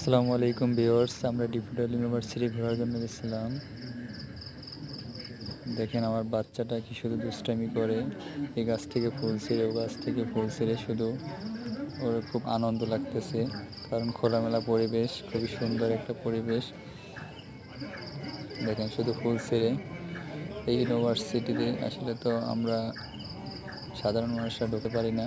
আসসালামু আলাইকুম ভিউয়ার্স, আমরা ডিফিটাল ইউনিভার্সিটি ঘোরার জন্য গেছিলাম। দেখেন আমার বাচ্চাটা কি শুধু দুষ্টামি করে, এই গাছ থেকে ফুল ছিঁড়ে ও গাছ থেকে ফুল ছিঁড়ে, শুধু ওর খুব আনন্দ লাগতেছে। কারণ খোলামেলা পরিবেশ, খুবই সুন্দর একটা পরিবেশ। দেখেন শুধু ফুল ছিঁড়ে। এই ইউনিভার্সিটিতে আসলে তো আমরা সাধারণ মানুষরা ঢুকতে পারি না।